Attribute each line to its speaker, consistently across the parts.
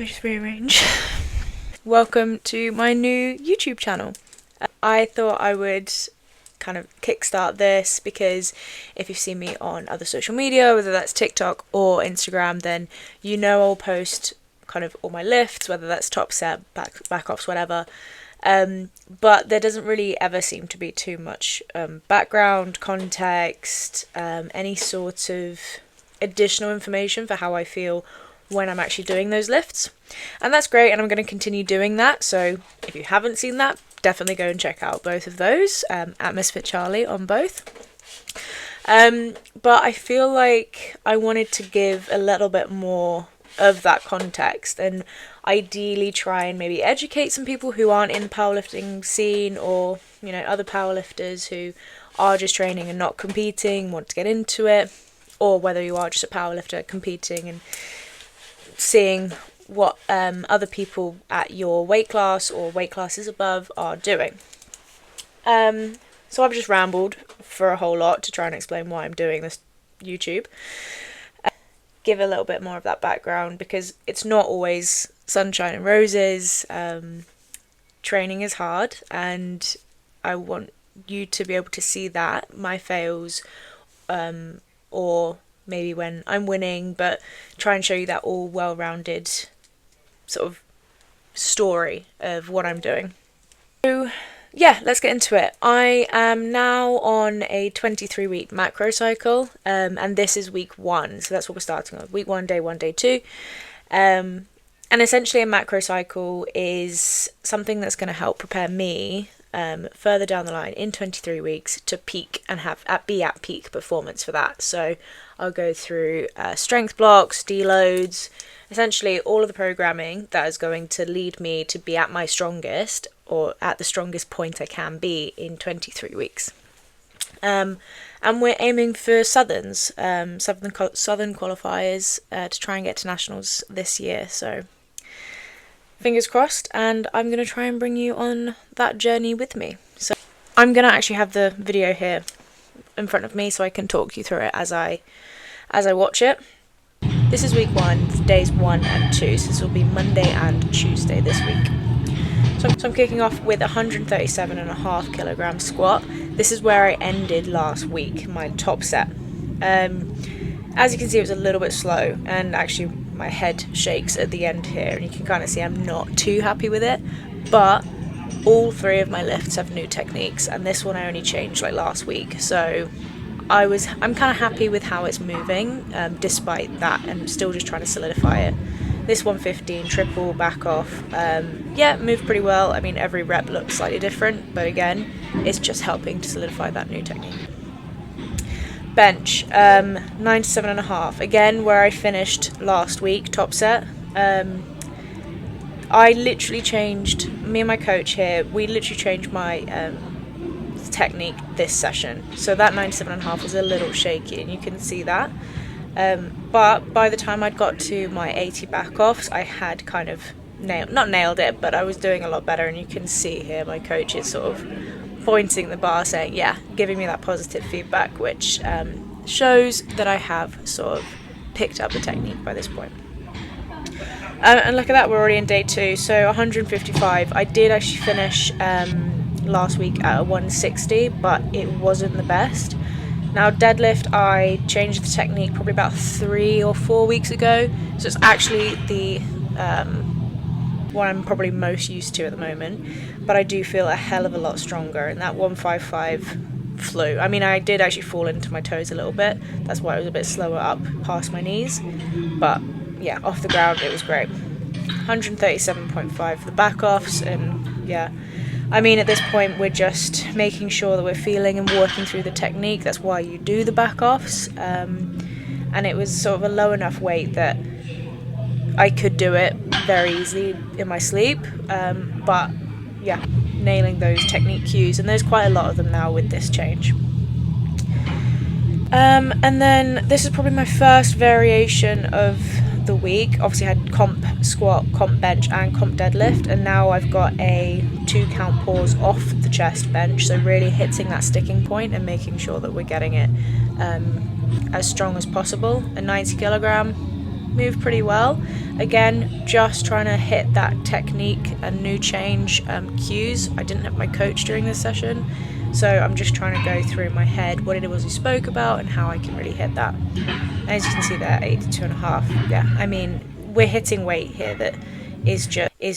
Speaker 1: me just rearrange. Welcome to my new YouTube channel. I thought I would kind of kickstart this because if you've seen me on other social media, whether that's TikTok or Instagram, then you know I'll post kind of all my lifts, whether that's top set, back offs, whatever. But there doesn't really ever seem to be too much background, context, any sort of additional information for how I feel when I'm actually doing those lifts. And that's great, and I'm going to continue doing that. So if you haven't seen that, definitely go and check out both of those at Misfit Charlie on both. But I feel like I wanted to give a little bit more of that context and ideally try and maybe educate some people who aren't in the powerlifting scene, or you know, other powerlifters who are just training and not competing, want to get into it, or whether you are just a powerlifter competing and seeing what other people at your weight class or weight classes above are doing. So I've just rambled for a whole lot to try and explain why I'm doing this YouTube. Give a little bit more of that background because it's not always sunshine and roses. Training is hard, and I want you to be able to see that, my fails, or maybe when I'm winning, but try and show you that all well-rounded sort of story of what I'm doing. So yeah, let's get into it. I am now on a 23-week macro cycle, and this is week 1, so that's what we're starting with. Week 1, day 1, day 2. And essentially a macro cycle is something that's going to help prepare me further down the line in 23 weeks to peak and be at peak performance for that. So I'll go through strength blocks, deloads, essentially all of the programming that is going to lead me to be at my strongest, or at the strongest point I can be in 23 weeks. And we're aiming for Southern qualifiers to try and get to nationals this year. So fingers crossed, and I'm going to try and bring you on that journey with me. So I'm going to actually have the video here in front of me so I can talk you through it as I watch it. This is week 1, days 1 and 2, so this will be Monday and Tuesday this week. So I'm kicking off with 137.5 kilogram squat. This is where I ended last week, my top set. As you can see, it was a little bit slow, and actually my head shakes at the end here, and you can kind of see I'm not too happy with it, but all 3 of my lifts have new techniques, and this one I only changed like last week, so I'm kind of happy with how it's moving, despite that, and still just trying to solidify it. This 115 triple back off, yeah, moved pretty well. I mean, every rep looks slightly different, but again, it's just helping to solidify that new technique. Bench, 97.5, again, where I finished last week, top set. I literally changed, me and my coach here, we literally changed my technique this session. So that 97.5 was a little shaky, and you can see that. But by the time I'd got to my 80 back offs, I had kind of not nailed it, but I was doing a lot better, and you can see here my coach is sort of pointing the bar saying, yeah, giving me that positive feedback, which shows that I have sort of picked up the technique by this point. And look at that, we're already in day 2, so 155. I did actually finish last week at a 160, but it wasn't the best. Now deadlift, I changed the technique probably about 3 or 4 weeks ago, so it's actually the one I'm probably most used to at the moment, but I do feel a hell of a lot stronger, and that 155 flew. I mean, I did actually fall into my toes a little bit, that's why I was a bit slower up past my knees, but yeah, off the ground it was great. 137.5 for the back offs, and yeah, I mean, at this point we're just making sure that we're feeling and working through the technique. That's why you do the back offs, and it was sort of a low enough weight that I could do it very easily in my sleep, but yeah, nailing those technique cues, and there's quite a lot of them now with this change. And then this is probably my first variation of the week. Obviously I had comp squat, comp bench and comp deadlift, and now I've got a 2 count pause off the chest bench, so really hitting that sticking point and making sure that we're getting it as strong as possible. A 90 kilogram, moved pretty well. Again, just trying to hit that technique and new change cues. I didn't have my coach during this session, so I'm just trying to go through in my head what it was we spoke about and how I can really hit that. And as you can see there, 82.5. Yeah, I mean, we're hitting weight here that is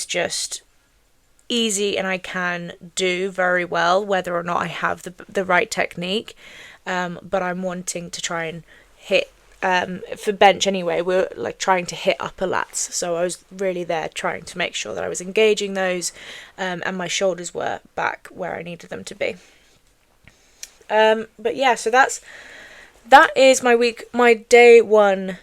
Speaker 1: just easy, and I can do very well whether or not I have the right technique. But I'm wanting to try and hit, for bench anyway, we're like trying to hit upper lats. So I was really there trying to make sure that I was engaging those, and my shoulders were back where I needed them to be. But yeah, so that is my week, my day 1,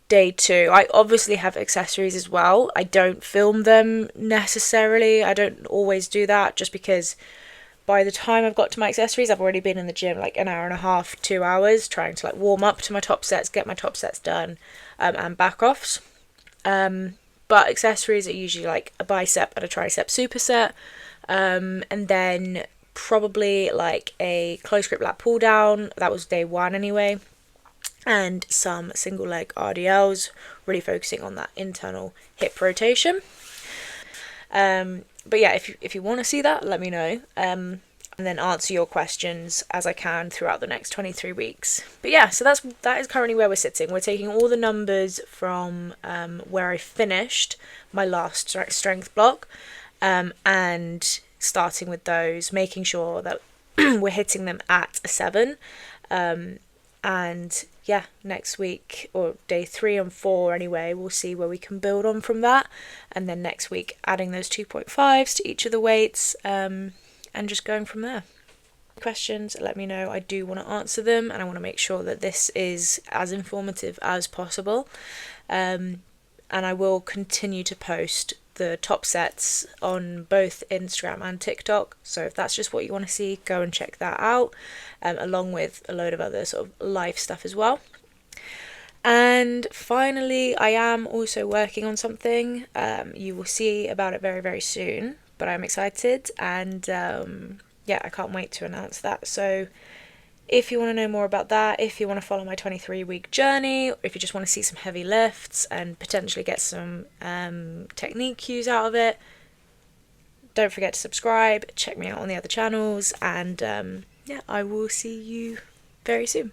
Speaker 1: day 2. I obviously have accessories as well. I don't film them necessarily. I don't always do that, just because by the time I've got to my accessories, I've already been in the gym like an hour and a half, 2 hours, trying to like warm up to my top sets, get my top sets done, and back offs. But accessories are usually like a bicep and a tricep superset, and then probably like a close grip lat pull down. That was day 1 anyway, and some single leg RDLs, really focusing on that internal hip rotation. But yeah, if you want to see that, let me know, and then answer your questions as I can throughout the next 23 weeks. But yeah, so that is currently where we're sitting. We're taking all the numbers from where I finished my last strength block, and starting with those, making sure that we're hitting them at a 7. And yeah, next week, or day 3 and 4 anyway, we'll see where we can build on from that. And then next week, adding those 2.5s to each of the weights, and just going from there. Questions, let me know. I do want to answer them, and I want to make sure that this is as informative as possible. And I will continue to post the top sets on both Instagram and TikTok, so if that's just what you want to see, go and check that out, along with a load of other sort of life stuff as well. And finally, I am also working on something. You will see about it very, very soon, but I'm excited, and yeah, I can't wait to announce that. So if you want to know more about that, if you want to follow my 23-week journey, or if you just want to see some heavy lifts and potentially get some technique cues out of it, don't forget to subscribe, check me out on the other channels, and yeah, I will see you very soon.